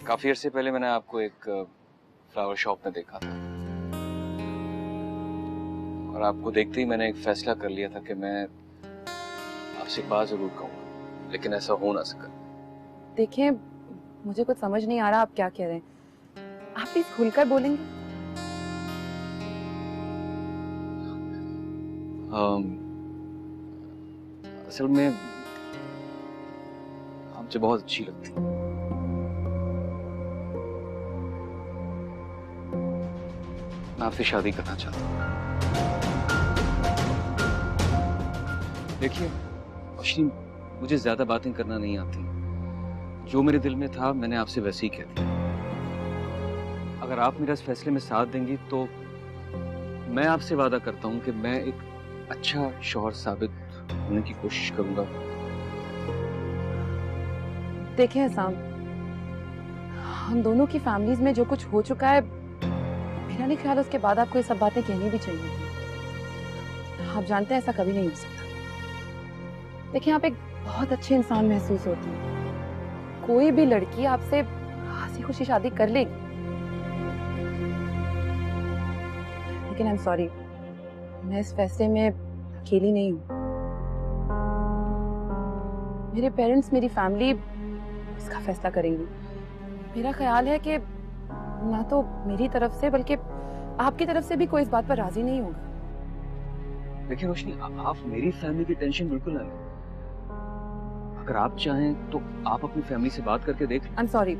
काफी अर्से पहले मैंने आपको एक फ्लावर शॉप में देखा था और आपको देखते ही मैंने एक फैसला कर लिया था कि मैं आपसे बात जरूर कहूंगा, लेकिन ऐसा हो ना सका। देखिए, मुझे कुछ समझ नहीं आ रहा आप क्या कह रहे हैं। आप प्लीज खुलकर बोलेंगे? असल में आप मुझे बहुत अच्छी लगती है। मैं आपसे शादी करना चाहता हूँ। देखिए रोशनी, मुझे ज्यादा बातें करना नहीं आती। जो मेरे दिल में था मैंने आपसे वैसे ही कह दिया। अगर आप मेरा इस फैसले में साथ देंगी तो मैं आपसे वादा करता हूँ कि मैं एक अच्छा शौहर साबित होने की कोशिश करूंगा। देखिए साम, हम दोनों की फैमिलीज में जो कुछ हो चुका है, मेरा नहीं ख्याल उसके बाद आपको ये सब बातें कहनी भी चाहिए थी। आप जानते हैं ऐसा कभी नहीं हो सकता। देखिए, आप एक बहुत अच्छे इंसान महसूस होती हैं। कोई भी लड़की आपसे हंसी खुशी शादी कर लेगी। लेकिन आई एम सॉरी, मैं इस फैसले में अकेली नहीं हूँ। मेरे पेरेंट्स, मेरी फैमिली इसका फैसला करेंगी। मेरा ख्याल है कि ना तो मेरी तरफ से बल्कि आपकी तरफ से भी कोई इस बात पर राजी नहीं होगा। देखिए रोशनी, आप मेरी फैमिली की टेंशन बिल्कुल ना लें। अगर आप चाहें तो आप अपनी फैमिली से बात करके देख लें। आई एम सॉरी,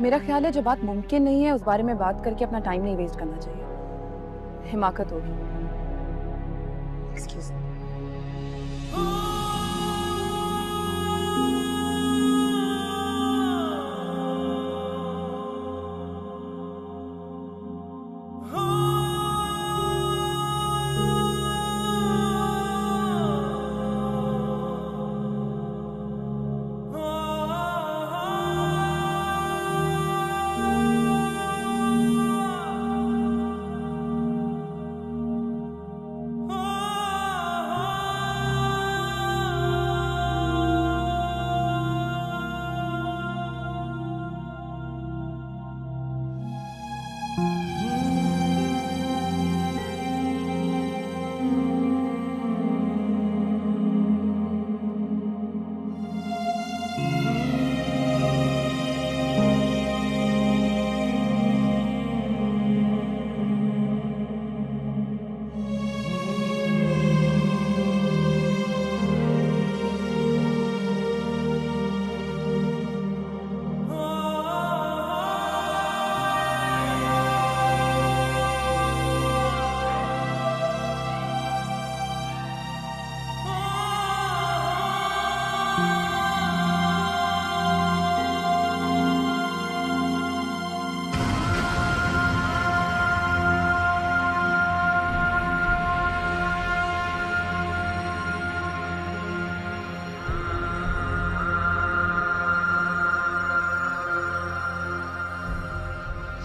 मेरा ख्याल है जो बात मुमकिन नहीं है उस बारे में बात करके अपना टाइम नहीं वेस्ट करना चाहिए। हिमाकत होगी। Excuse me.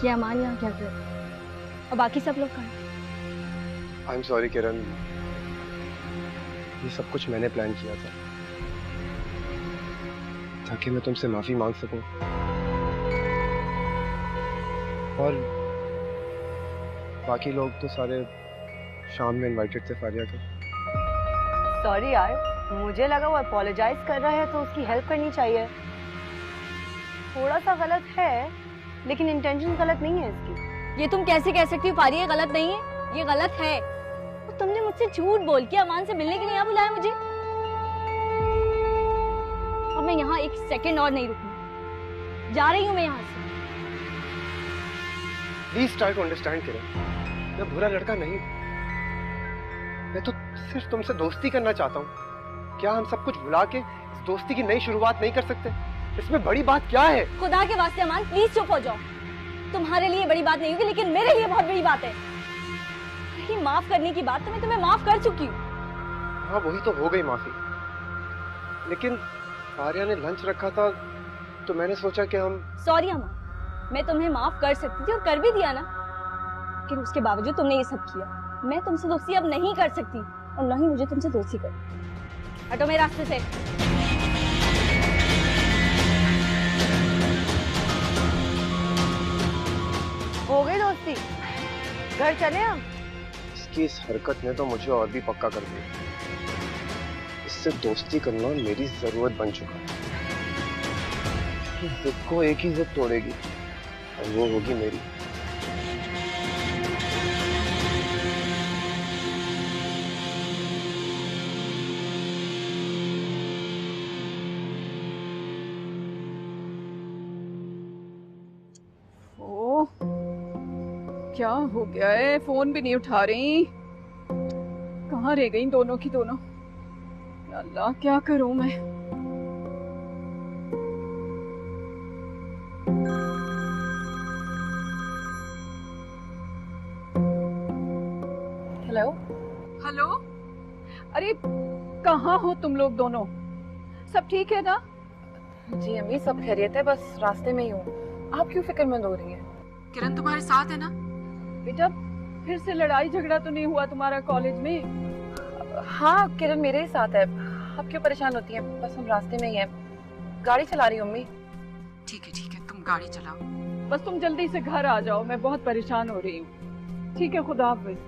ये अमान यहाँ क्या कर रहा है और बाकी सब लोग कहाँ हैं? आई एम सॉरी किरण, ये सब कुछ मैंने प्लान किया था ताकि मैं तुमसे माफी मांग सकूं और बाकी लोग तो सारे शाम में इनवाइटेड थे फारिया के। सॉरी यार, मुझे लगा वो अपोलोजाइज कर रहा है तो उसकी हेल्प करनी चाहिए। थोड़ा सा गलत है लेकिन इंटेंशन गलत नहीं है इसकी। ये तुम कैसे कह सकती हो फारिया गलत नहीं है? ये गलत है। और तुमने मुझसे झूठ बोल के अमान से मिलने के लिए यहाँ बुलाया मुझे। और मैं यहाँ एक सेकंड और नहीं रुकूंगी, जा रही हूँ मैं यहाँ से। प्लीज ट्राई टू अंडरस्टैंड किरण, मैं बुरा लड़का नहीं, मैं तो सिर्फ तुमसे दोस्ती करना चाहता हूँ। क्या हम सब कुछ भुला के इस दोस्ती की नई शुरुआत नहीं कर सकते? इसमें बड़ी बात क्या है? खुदा के वास्ते अमान, प्लीज चुप हो जाओ। तुम्हारे लिए बड़ी बात नहीं होगी लेकिन मेरे लिए बहुत बड़ी बात है। ये माफ करने की बात तो मैं तुम्हें माफ कर चुकी हूँ। हाँ वही तो हो गई माफी, लेकिन आर्या ने लंच रखा था तो मैंने सोचा कि हम। सॉरी अमान, मैं तुम्हें माफ कर सकती थी और कर भी दिया ना, लेकिन उसके बावजूद तुमने ये सब किया। मैं तुमसे दोस्ती अब नहीं कर सकती और न ही मुझे तुमसे दोस्ती करनी। हटो मेरे रास्ते से। हो गई दोस्ती, घर चले हम। इसकी इस हरकत ने तो मुझे और भी पक्का कर दिया। इससे दोस्ती करना मेरी जरूरत बन चुका है। इस जिद को एक ही जिद तोड़ेगी और वो होगी मेरी। ओह, क्या हो गया है? फोन भी नहीं उठा रही। कहाँ रह गई दोनों की दोनों? या अल्लाह, क्या करूं मैं? हेलो हेलो, अरे कहाँ हो तुम लोग दोनों? सब ठीक है ना? जी अम्मी, सब खैरियत है, बस रास्ते में ही हूँ। आप क्यों फिक्रमंद हो रही हैं? किरण तुम्हारे साथ है ना? बेटा, फिर से लड़ाई झगड़ा तो नहीं हुआ तुम्हारा कॉलेज में? हाँ, किरण मेरे ही साथ है। आप क्यों परेशान होती हैं? बस हम रास्ते में ही हैं। गाड़ी चला रही हूँ अम्मी। ठीक है, तुम गाड़ी चलाओ। बस तुम जल्दी से घर आ जाओ, मैं बहुत परेशान हो रही हूँ। ठीक है, खुदा हाफिज।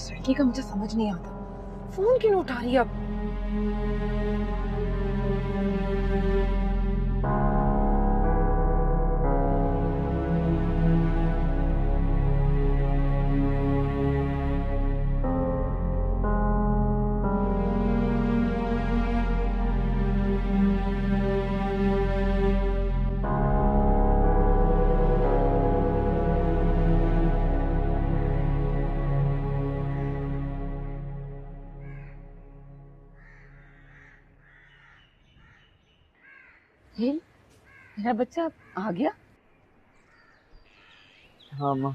लड़की का मुझे समझ नहीं आता, फोन क्यों उठा रही है अब? मेरा बच्चा आ गया? हाँ अम्मा,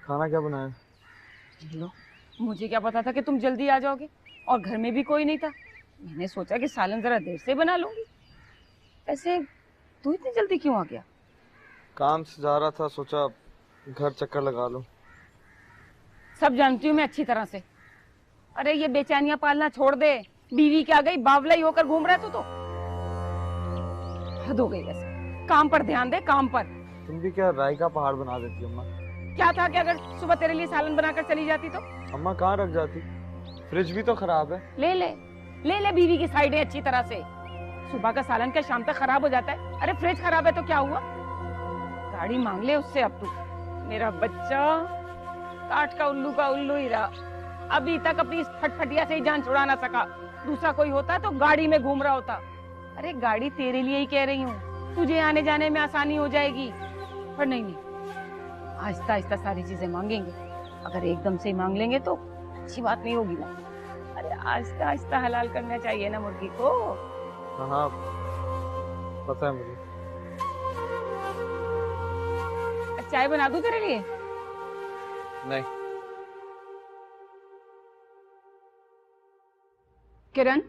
खाना क्या बनाया? लो, मुझे क्या पता था कि तुम जल्दी आ जाओगे, और घर में भी कोई नहीं था। मैंने सोचा कि सालन जरा देर से बना लूंगी। ऐसे तू इतनी जल्दी क्यों आ गया? काम से जा रहा था, सोचा घर चक्कर लगा लूं। सब जानती हूँ मैं अच्छी तरह से। अरे ये बेचैनियां पालना छोड़ दे। बीवी क्या गई, बावला ही होकर घूम रहा है तू तो। हद हो गई वैसे। काम पर ध्यान दे, काम पर। तुम भी क्या राई का पहाड़ बना देती अम्मा? क्या था कि अगर सुबह तेरे लिए सालन बनाकर चली जाती तो? अम्मा कहाँ रख जाती? फ्रिज भी तो खराब है। ले बीवी की साइडें अच्छी तरह से। सुबह का सालन क्या शाम तक खराब हो जाता है? अरे फ्रिज खराब है तो क्या हुआ? गाड़ी मांग ले उससे अब तू। मेरा बच्चा काठ का उल्लू ही रहा। अभी तक अपनी इस फटफटिया से ही जान छुड़ा ना सका। दूसरा कोई होता तो गाड़ी में घूम रहा होता। अरे गाड़ी तेरे लिए ही कह रही हूँ, तुझे आने जाने में आसानी हो जाएगी। पर नहीं, आहिस्ता आहिस्ता सारी चीजें मांगेंगे। अगर एकदम से मांग लेंगे तो अच्छी बात नहीं होगी ना। अरे आहिस्ता आहिस्ता हलाल करना चाहिए ना मुर्गी को। हाँ पता है मुझे। चाय बना दूं तेरे लिए? नहीं। किरण,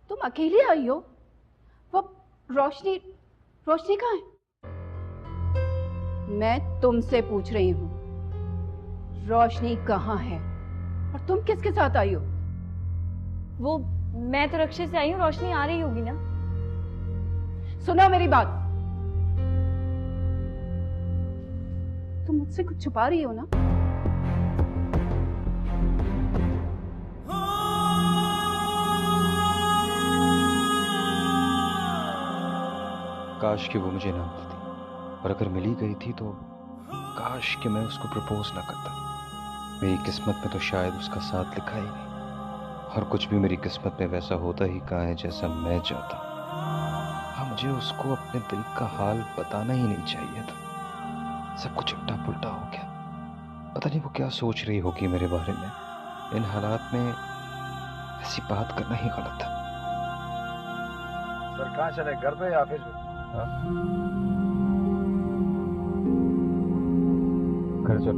तुम अकेली आई हो? वो रोशनी कहाँ है? मैं तुमसे पूछ रही हूँ, रोशनी कहाँ है? और तुम किसके साथ आई हो? वो मैं तो रक्षे से आई हूँ, रोशनी आ रही होगी ना। सुनो मेरी बात, तुम मुझसे कुछ छुपा रही हो ना? काश कि वो मुझे ना मिलती, और अगर मिली गई थी तो काश कि मैं उसको प्रपोज ना करता। मेरी किस्मत में तो शायद उसका साथ लिखा ही नहीं, और कुछ भी मेरी किस्मत में वैसा होता ही कहाँ है जैसा मैं चाहता। हाँ, मुझे उसको अपने दिल का हाल बताना ही नहीं चाहिए था। सब कुछ उल्टा पुल्टा हो गया। पता नहीं वो क्या सोच रही होगी मेरे बारे में। इन हालात में ऐसी बात करना ही गलत था। सर कहाँ चले, घर पे या ऑफिस में? घर चल।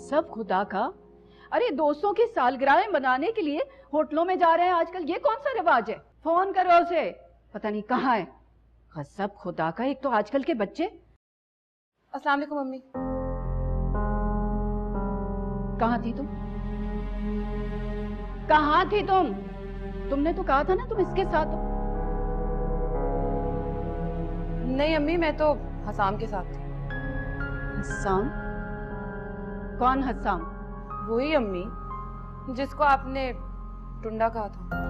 सब खुदा का। अरे दोस्तों की सालगिरह मनाने के लिए होटलों में जा रहे हैं आजकल, ये कौन सा रिवाज है? फोन करो उसे, पता नहीं कहाँ है। सब खुदा का। एक तो आजकल के बच्चे अस्सलाम वालेकुम मम्मी। कहाँ थी तुम? कहाँ थी तुम? तुमने तो कहा था ना तुम इसके साथ हो। नहीं अम्मी, मैं तो हसाम के साथ थी। हसाम? कौन हसाम? वही अम्मी जिसको आपने टुंडा कहा था।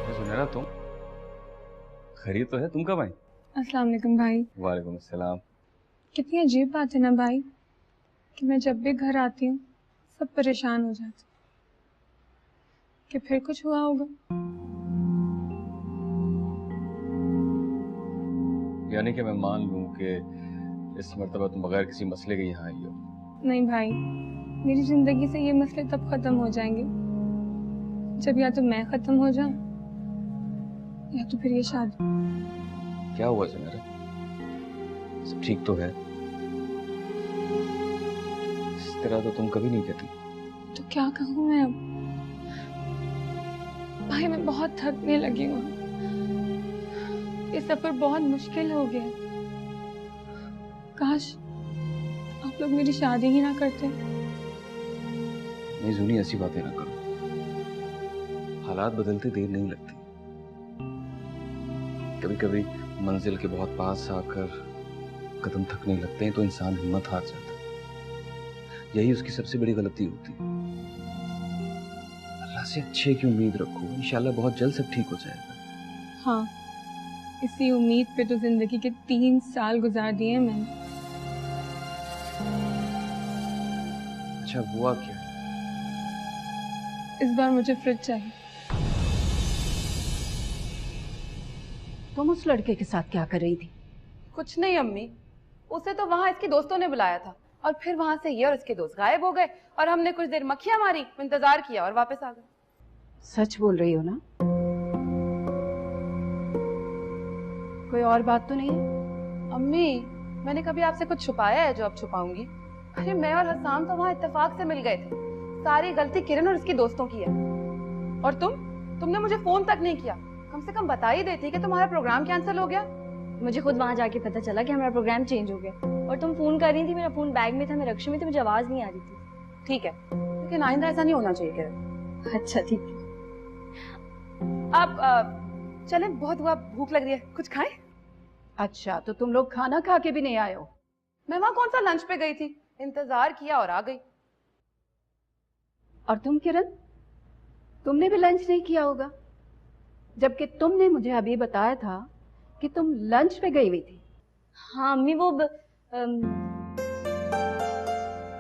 सुनहरा, तुम खैरियत तो है? तुम कब आई? अस्सलाम वालेकुम भाई। वालेकुम अस्सलाम। कितनी अजीब बात है ना भाई कि मैं जब भी घर आती हूँ सब परेशान हो जाते कि फिर कुछ हुआ होगा। यानी कि मैं मान लूं कि इस मर्तबा तुम बगैर किसी मसले के यहाँ आई हो? नहीं भाई, मेरी जिंदगी से ये मसले तब खत्म हो जाएंगे जब या तो मैं खत्म हो जाऊं या तो फिर ये शादी। क्या हुआ सुनहरा? सब ठीक तो है? इस तरह तो तुम कभी नहीं कहती। तो क्या कहूँ मैं अब? भाई मैं बहुत थकने लगी हूँ। ये सफर बहुत मुश्किल हो गया। काश आप लोग मेरी शादी ही ना करते। नहीं जूनी, ऐसी बातें ना करो। हालात बदलते देर नहीं लगती। कभी कभी मंजिल के बहुत पास आकर कदम थकने लगते हैं तो इंसान हिम्मत हार जाता है। यही उसकी सबसे बड़ी गलती होती है। अल्लाह से अच्छे की उम्मीद रखो, इंशाल्लाह बहुत जल्द सब ठीक हो जाएगा। हाँ, इसी उम्मीद पे तो जिंदगी के 3 साल गुजार दिए हैं मैंने। अच्छा हुआ क्या? इस बार मुझे फ्रिज चाहिए। तुम उस लड़के के साथ क्या कर रही थी? कुछ नहीं अम्मी, उसे तो वहाँ इसके दोस्तों ने बुलाया था और फिर वहां से ये और इसके दोस्त गायब हो गए और हमने कुछ देर मक्खियां मारी, इंतजार किया और वापस आ गए। सच बोल रही हो ना? कोई और बात तो नहीं है? अम्मी, मैंने कभी आपसे कुछ छुपाया है जो अब छुपाऊंगी? अरे मैं और हसाम तो वहाँ इत्तेफाक से मिल गए थे। सारी गलती किरण और इसके दोस्तों की है। और तुमने मुझे फोन तक नहीं किया। कम से कम बता ही देती कि तुम्हारा प्रोग्राम कैंसिल हो गया। मुझे खुद वहां जाके पता चला कि हमारा प्रोग्राम चेंज हो गया और तुम फोन कर रही थी, मेरा फोन बैग में था, मैं रक्षा में थी, मुझे आवाज नहीं आ रही थी। ठीक है, लेकिन आइंदा ऐसा नहीं होना चाहिए किरण। अच्छा ठीक है। आप चलें, बहुत हुआ, भूख लग रही है, कुछ खाएं? अच्छा, तो तुम लोग खाना खा के भी नहीं आए हो? मैं वहां कौन सा लंच पे गई थी, इंतजार किया और आ गई। और तुम किरण, तुमने भी लंच नहीं किया होगा, जबकि तुमने मुझे अभी बताया था कि तुम लंच पे गई हुई थी। हाँ अम्मी, वो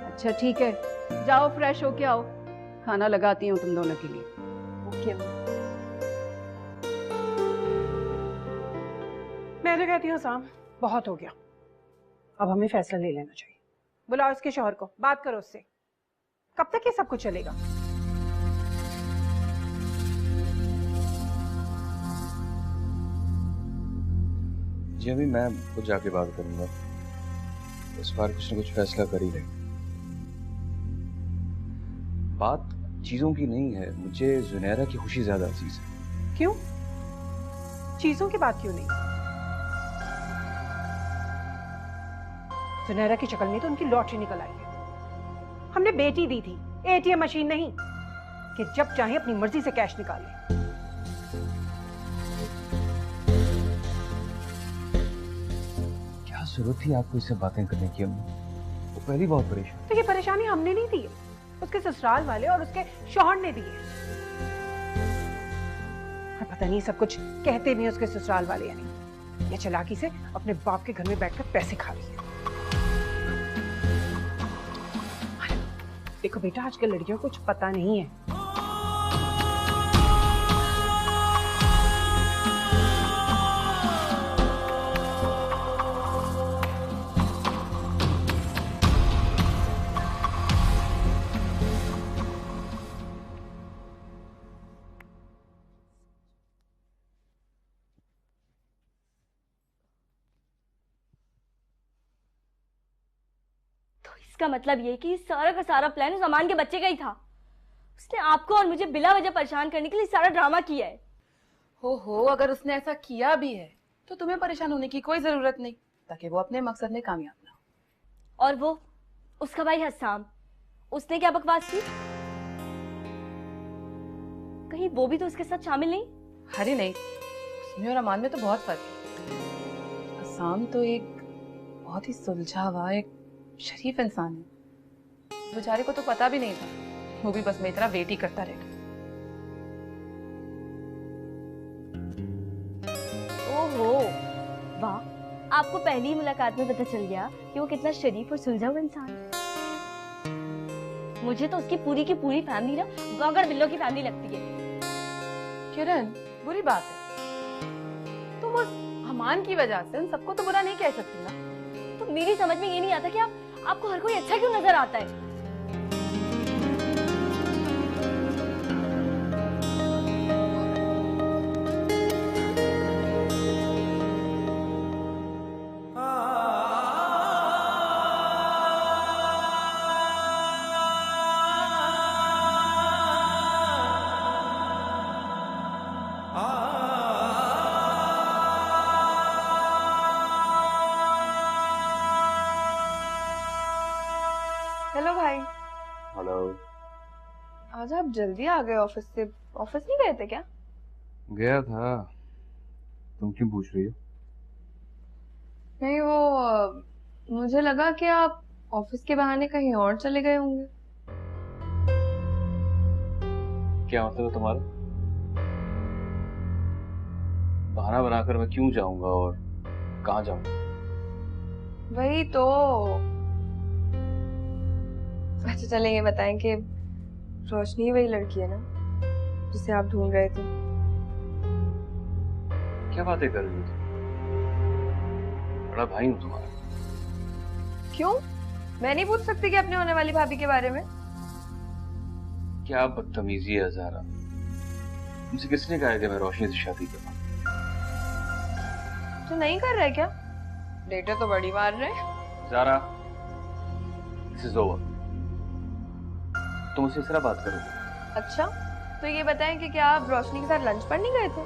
अच्छा ठीक है, जाओ फ्रेश होके आओ, खाना लगाती हूँ तुम दोनों के लिए। ओके अम्मी। मैं तो कहती हूँ साम, बहुत हो गया, अब हमें फैसला ले लेना चाहिए। बुलाओ इसके शौहर को, बात करो उससे। कब तक ये सब कुछ चलेगा? जी अभी मैं खुद जाके बात करूंगा। इस बार कुछ न कुछ फैसला कर ही लेंगे। बात चीजों की नहीं है, मुझे जुनैरा की खुशी ज्यादा अजीज है। क्यों? चीजों की बात क्यों नहीं? सुनहरा की शक्ल में तो उनकी लॉटरी निकल आई है। हमने बेटी दी थी, एटीएम मशीन नहीं कि जब चाहे अपनी मर्जी से कैश निकाले। क्या जरूरत थी आपको इससे बातें करने की? अम्मी वो पहले बहुत परेशान। तो ये परेशानी हमने नहीं दी है, उसके ससुराल वाले और उसके शौहर ने दी है। और पता नहीं सब कुछ कहते भी हैं उसके ससुराल वाले, यानी ये चालाकी से अपने बाप के घर में बैठकर पैसे खा रही है। देखो बेटा, आजकल लड़कियों को कुछ पता नहीं है। इसका मतलब ये कि सारा का सारा प्लान उस अमान के बच्चे का ही था। उसने आपको और मुझे बिला वजह परेशान करने के लिए सारा ड्रामा किया है। हो अगर उसने ऐसा किया भी है तो तुम्हें परेशान होने की कोई जरूरत नहीं, ताकि वो अपने मकसद में कामयाब ना हो। और वो उसका भाई हसाम, उसने क्या बकवास की? कहीं वो भी तो उसके साथ शामिल नहीं? अरे नहीं, उसमें और अमान में तो बहुत फर्क है। हसाम तो एक बहुत ही सुलझा हुआ, एक शरीफ इंसान है। बेचारे को तो पता भी नहीं था, वो भी बस मेरी तरह वेट ही करता रहेगा। ओहो, वाह, आपको पहली मुलाकात में पता चल गया कि वो कितना शरीफ और सुलझा हुआ इंसान है। मुझे तो उसकी पूरी की पूरी फैमिली ना वागड़ बिल्लो की फैमिली लगती है। किरण, बुरी बात है, तुम उस अमान की वजह से उन सबको तो बुरा नहीं कह सकती ना। तो मेरी समझ में ये नहीं आता कि आपको हर कोई अच्छा क्यों नजर आता है? हेलो भाई। हेलो। आज आप जल्दी आ गए ऑफिस से। ऑफिस नहीं गए थे क्या? गया था। तुम क्यों पूछ रही हो? नहीं, वो मुझे लगा कि आप ऑफिस के बहाने कहीं और चले गए होंगे। क्या मतलब है तुम्हारा? बहाना बनाकर मैं क्यों जाऊंगा और कहाँ जाऊंगा? वही तो। अच्छा चलें, ये बताएं कि रोशनी वही लड़की है ना जिसे आप ढूंढ रहे थे? क्या बातें कर रही हो तुम? बड़ा भाई हूँ तुम्हारा। क्यों? मैं नहीं पूछ सकती कि अपने होने वाली भाभी के बारे में? क्या बदतमीजी है ज़ारा। मुझे किसने कहा है कि मैं रोशनी से शादी करूँ? तो नहीं कर रहे क्या? डेटे तो बड़ी मार रहे। Zara, this is over. तुम उससे इस तरह बात करो। अच्छा, तो ये बताएं कि क्या आप रोशनी के साथ लंच पर नहीं गए थे?